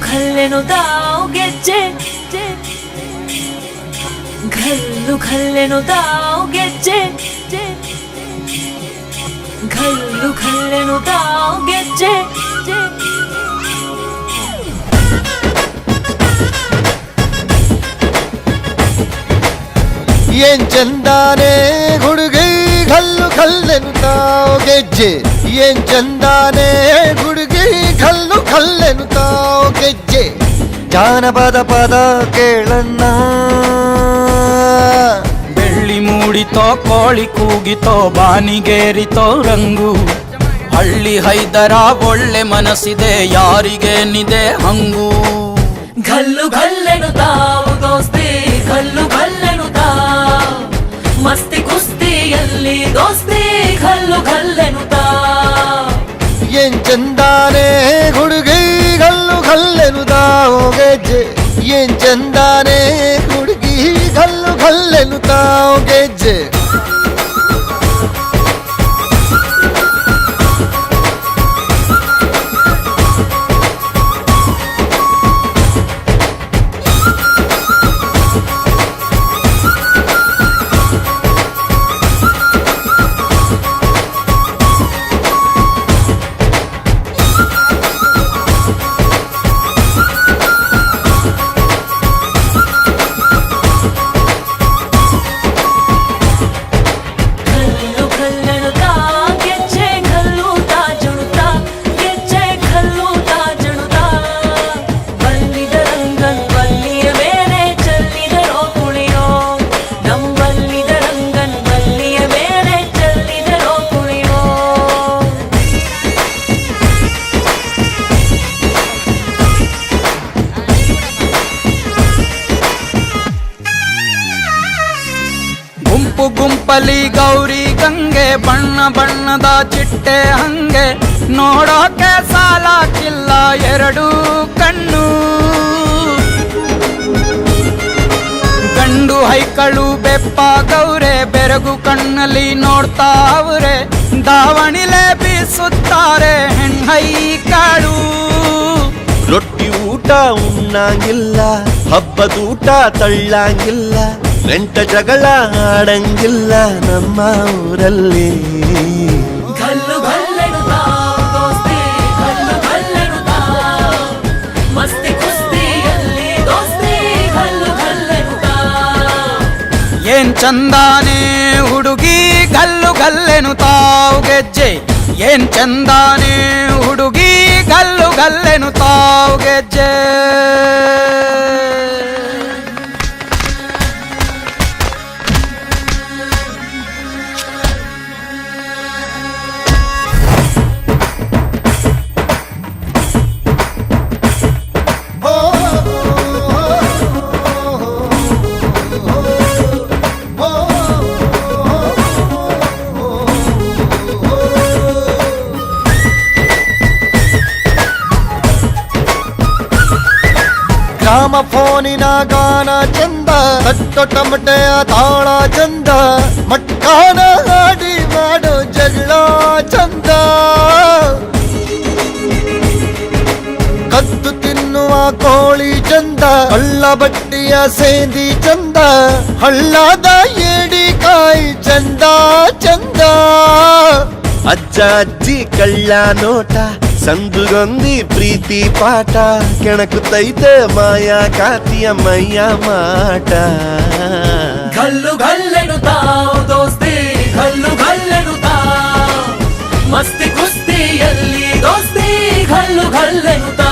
ಖಲ್ಲೆನುತಾವ್ ಗೆಜ್ಜೆ ಘಲ್ಲು ಖಲ್ಲೆನುತಾವ್ ಗೆಜ್ಜೆ ಘಲ್ಲು ಖಲ್ಲೆನುತಾವ್ ಗೆಜ್ಜೆ ಏನ್ ಚಂದಾನೆ ಹುಡುಗಿ ಘಲ್ಲು ಘಲ್ಲೆನುತಾವ್ ಗೆಜ್ಜೆ ಏನ್ ಚಂದಾನೆ ಹುಡುಗಿ ಘಲ್ಲು ಘಲ್ಲೆನುತಾವ್ ಗೆಜ್ಜೆ ಜಾನಪದ ಪದ ಕೇಳಣ್ಣ ಬೆಳ್ಳಿ ಮೂಡಿತೋ ಕೋಳಿ ಕೂಗಿತೋ ಬಾನಿಗೇರಿತೋ ರಂಗು ಹಳ್ಳಿ ಹೈದರ ಒಳ್ಳೆ ಮನಸ್ಸಿದೆ ಯಾರಿಗೇನಿದೆ ಹಂಗು ಘಲ್ಲು ಘಲ್ಲೆನುತಾವ್ ದೋಸ್ತಿ ಘಲ್ಲು ಘಲ್ಲೆನುತಾವ್ ಮಸ್ತಿ ಕುಸ್ತಿಯಲ್ಲಿ ದೋಸ್ತಿ ಘಲ್ಲು ಘಲ್ಲೆನುತಾವ್ ಏನ್ ಚಂದಾನೆ ಹುಡುಗಿ ಘಲ್ಲು ಘಲ್ಲೆನುತಾವ್ ಗೆಜ್ಜೆ ಏನ್ ಚಂದಾನೆ ಹುಡುಗಿ ಘಲ್ಲು ಘಲ್ಲೆನುತಾವ್ ಗೆಜ್ಜೆ ಗುಂಪು ಗುಂಪಲಿ ಗೌರಿ ಗಂಗೆ ಬಣ್ಣ ಬಣ್ಣದ ಚಿಟ್ಟೆ ಹಂಗೆ ನೋಡೋಕೆ ಸಾಲಾಕಿಲ್ಲ ಎರಡು ಕಣ್ಣು ಗಂಡು ಹೈಕಳು ಬೆಪ್ಪ ಗೌರೆ ಬೆರಗು ಕಣ್ಣಲ್ಲಿ ನೋಡ್ತಾವ್ರೆ ದಾವಣಿಲೆ ಬೀಸುತ್ತಾರೆ ಹೆಣ್ಣೈಕಾಳು ರೊಟ್ಟಿ ಊಟ ಉಣ್ಣಂಗಿಲ್ಲ ಹಬ್ಬದೂಟ ತಳ್ಳಂಗಿಲ್ಲ ನೆಂಟ ಜಗಳ ಆಡಂಗಿಲ್ಲ ನಮ್ಮ ಊರಲ್ಲಿ ಘಲ್ಲು ಘಲ್ಲೆನುತಾವ್ ದೋಸ್ತಿ ಘಲ್ಲು ಘಲ್ಲೆನುತಾವ್ ಮಸ್ತಿ ಕುಸ್ತಿಯಲ್ಲಿ ದೋಸ್ತಿ ಘಲ್ಲು ಘಲ್ಲೆನುತಾವ್ ಏನ್ ಚಂದಾನೆ ಹುಡುಗಿ ಘಲ್ಲು ಘಲ್ಲೆನುತಾವ್ ಗೆಜ್ಜೆ ಏನ್ ಚಂದಾನೆ ಹುಡುಗಿ ಘಲ್ಲು ಘಲ್ಲೆನುತಾವ್ ಗೆಜ್ಜೆ ಗ್ರಾಮ ಫೋನಿನ ಗಾನ ಚಂದ ತಟ್ಟೊ ಟಮಟೆಯ ತಾಳ ಚಂದ ಮಟ್ಕಾನ ಹಾಡಿ ಮಾಡೋ ಜಗಳ ಚಂದ ಕದ್ದು ತಿನ್ನುವ ಕೋಳಿ ಚಂದ ಹಳ್ಳ ಬಟ್ಟಿಯ ಸೇಂದಿ ಚಂದ ಹಳ್ಳದ ಏಡಿಕಾಯಿ ಚಂದ ಚಂದ ಅಜ್ಜ ಅಜ್ಜಿ ಕಳ್ಳ ನೋಟ ಸಂದುಗೊಂದಿ ಪ್ರೀತಿ ಪಾಠ ಕೆಣಕುತ್ತೈತೆ ಮಾಯಾ ಕಾತಿಯ ಮೈಯ ಮಾಟ ಘಲ್ಲು ಘಲ್ಲೆನುತಾವ್ ದೋಸ್ತಿ ಘಲ್ಲು ಘಲ್ಲೆನುತಾವ್ ಮಸ್ತಿ ಕುಸ್ತಿಯಲ್ಲಿ ದೋಸ್ತಿ ಘಲ್ಲು ಘಲ್ಲೆನುತಾವ್